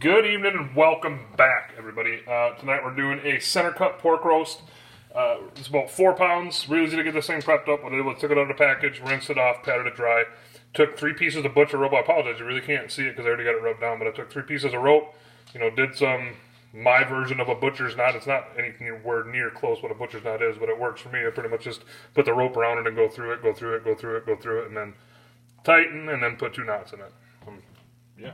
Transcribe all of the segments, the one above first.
Good evening and welcome back, everybody. Tonight we're doing a center cut pork roast. It's about 4 pounds. Really easy to get this thing prepped up. What I did was took it out of the package, rinsed it off, patted it dry. Took 3 pieces of butcher rope. I apologize, you really can't see it because I already got it rubbed down, but I took 3 pieces of rope. Did my version of a butcher's knot. It's not anywhere near close what a butcher's knot is, but it works for me. I pretty much just put the rope around it and go through it, and then tighten, and then put 2 knots in it. Yeah.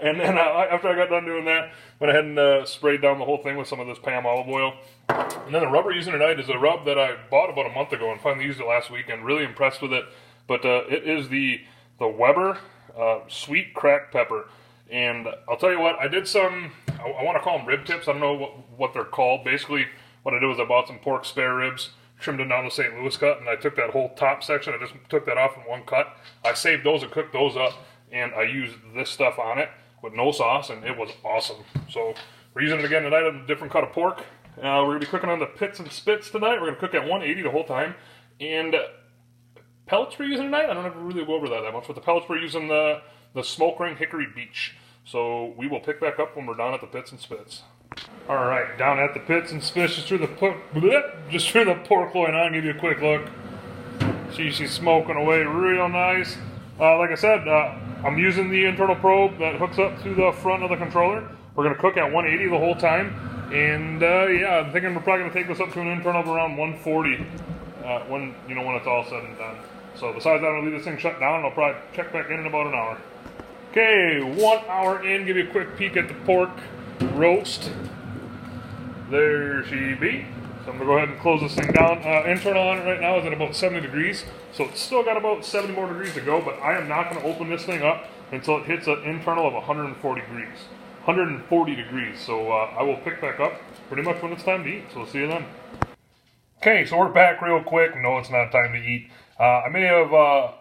And then after I got done doing that, went ahead and sprayed down the whole thing with some of this Pam olive oil. And then the rub we're using tonight is a rub that I bought about a month ago and finally used it last weekend. Really impressed with it. But it is the Weber sweet cracked pepper. And I'll tell you what, I did some, I want to call them rib tips. I don't know what they're called. Basically, what I did was I bought some pork spare ribs, trimmed them down to St. Louis cut, and I took that whole top section, I just took that off in one cut. I saved those and cooked those up. And I used this stuff on it with no sauce, and it was awesome. So we're using it again tonight on a different cut of pork. We're going to be cooking on the pits and spits tonight. We're going to cook at 180 the whole time. And pellets we're using tonight, I don't ever really go over that much, but the pellets we're using the Smoke Ring Hickory Beach. So we will pick back up when we're down at the pits and spits. All right, down at the pits and spits, just through the pork loin on, give you a quick look. See, she's smoking away real nice. Like I said, I'm using the internal probe that hooks up to the front of the controller. We're going to cook at 180 the whole time. And yeah, I'm thinking we're probably going to take this up to an internal of around 140 when it's all said and done. So besides that, I'm going to leave this thing shut down, and I'll probably check back in about an hour. Okay, 1 hour in, give you a quick peek at the pork roast. There she be. So I'm going to go ahead and close this thing down. Internal on it right now is at about 70 degrees. So it's still got about 70 more degrees to go, but I am not going to open this thing up until it hits an internal of 140 degrees. 140 degrees. So I will pick back up pretty much when it's time to eat. So we'll see you then. Okay, so we're back real quick. No, it's not time to eat. I may have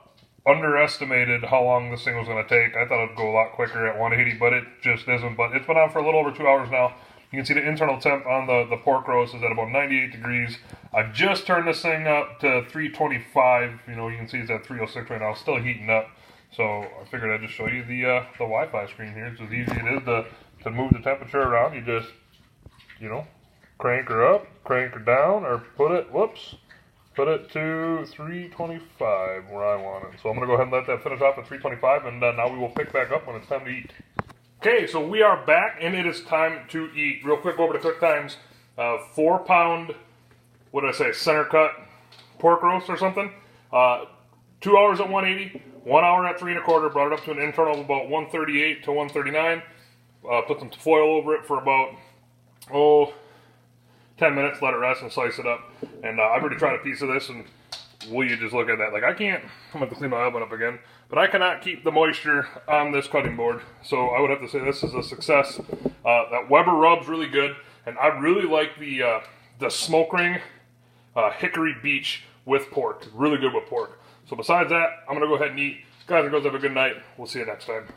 underestimated how long this thing was going to take. I thought it would go a lot quicker at 180, but it just isn't. But it's been on for a little over 2 hours now. You can see the internal temp on the pork roast is at about 98 degrees. I've just turned this thing up to 325. You can see it's at 306 right now. It's still heating up. So I figured I'd just show you the Wi-Fi screen here. It's as easy as it is to move the temperature around. You just, crank her up, crank her down, or put it to 325 where I want it. So I'm going to go ahead and let that finish off at 325, and now we will pick back up when it's time to eat. Okay, so we are back, and it is time to eat. Real quick over to Cook Times. 4 pound, what did I say, center cut pork roast or something. 2 hours at 180, 1 hour at 3 1/4. Brought it up to an internal of about 138 to 139. Put some foil over it for about, 10 minutes. Let it rest and slice it up. And I've already tried a piece of this, and will you just look at that? Like, I'm going to have to clean my oven up again, but I cannot keep the moisture on this cutting board. So I would have to say this is a success. That Weber rub's really good, and I really like the Smoke Ring Hickory Beach with pork. Really good with pork. So besides that, I'm going to go ahead and eat. Guys and girls, have a good night. We'll see you next time.